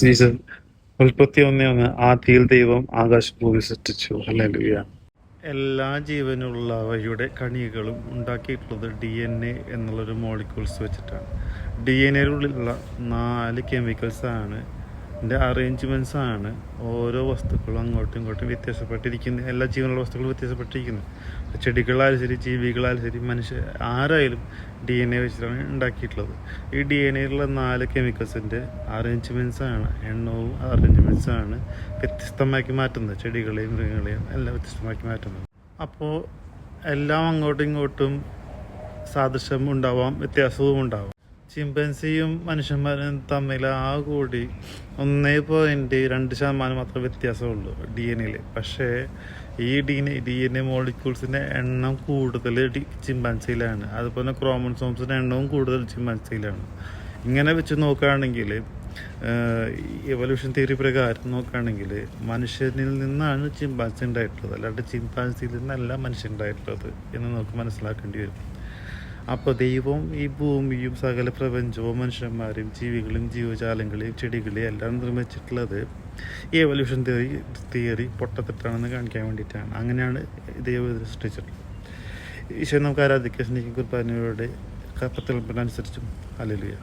Jesus 31:1 ആദിയിൽ ദൈവം ആകാശഭൂമി സൃഷ്ടിച്ചു. ഹല്ലേലൂയ. എല്ലാ ജീവനുള്ളവയുടെ കണികകളും ഉണ്ടാക്കിയിട്ടുള്ളത് DNA എന്നുള്ളൊരു മോളിക്യൂൾസ് വെച്ചിട്ടാണ്. DNAയിലുള്ള 4 കെമിക്കൽസാണ്, അറേഞ്ച്മെൻറ്റ്സ് ആണ് ഓരോ വസ്തുക്കളും അങ്ങോട്ടും ഇങ്ങോട്ടും വ്യത്യാസപ്പെട്ടിരിക്കുന്നത്. എല്ലാ ജീവനുള്ള വസ്തുക്കളും വ്യത്യാസപ്പെട്ടിരിക്കുന്നത്. ചെടികളായാലും ശരി, ജീവികളായാലും ശരി, ആരായാലും DNA വെച്ചിട്ടാണ് ഉണ്ടാക്കിയിട്ടുള്ളത്. ഈ DNAയിലുള്ള 4 കെമിക്കൽസിൻ്റെ അറേഞ്ച്മെൻറ്റ്സ് ആണ്, എണ്ണവും അറേഞ്ച്മെൻറ്റ്സ് ആണ് വ്യത്യസ്തമാക്കി മാറ്റുന്നത്. ചെടികളെയും മൃഗങ്ങളെയും എല്ലാം വ്യത്യസ്തമാക്കി മാറ്റുന്നത്. അപ്പോൾ എല്ലാം അങ്ങോട്ടും ഇങ്ങോട്ടും സാദൃശ്യം ഉണ്ടാവാം, വ്യത്യാസവും ഉണ്ടാവാം. ചിമ്പൻസിയും മനുഷ്യന്മാരും തമ്മിൽ കൂടി 1.2% മാത്രമേ വ്യത്യാസമുള്ളൂ DNA. പക്ഷേ ഈ DNA മോളിക്യൂൾസിൻ്റെ എണ്ണം കൂടുതൽ ചിമ്പാൻസിയിലാണ്. അതുപോലെ ക്രോമോസോംസിൻ്റെ എണ്ണവും കൂടുതൽ ചിമ്പാൻസിയിലാണ്. ഇങ്ങനെ വെച്ച് നോക്കുകയാണെങ്കിൽ, എവല്യൂഷൻ തിയറി പ്രകാരം നോക്കുകയാണെങ്കിൽ, മനുഷ്യനിൽ നിന്നാണ് ചിമ്പാൻസി ഉണ്ടായിട്ടുള്ളത്, അല്ലാണ്ട് ചിമ്പാൻസിയിൽ നിന്നല്ല മനുഷ്യൻ ഉണ്ടായിട്ടുള്ളത് എന്ന് നമുക്ക് മനസ്സിലാക്കേണ്ടി വരും. അപ്പോൾ ദൈവം ഈ ഭൂമിയും സകല പ്രപഞ്ചവും മനുഷ്യന്മാരെയും ജീവികളെയും ജീവജാലങ്ങളെയും ചെടികളെയും എല്ലാം നിർമ്മിച്ചിട്ടുള്ളത് ഈ എവല്യൂഷൻ തിയറി പൊട്ടത്തെറ്റാണെന്ന് കാണിക്കാൻ വേണ്ടിയിട്ടാണ്. അങ്ങനെയാണ് ദൈവം ഇത് സൃഷ്ടിച്ചിട്ടുള്ളത്. ഈശ്വരൻ നമുക്ക് ആരാധിക്കാൻ സ്നേഹിക്കും കുർബാനയോടെ കപ്പത്തൽപ്പനുസരിച്ചും. ഹല്ലേലൂയ.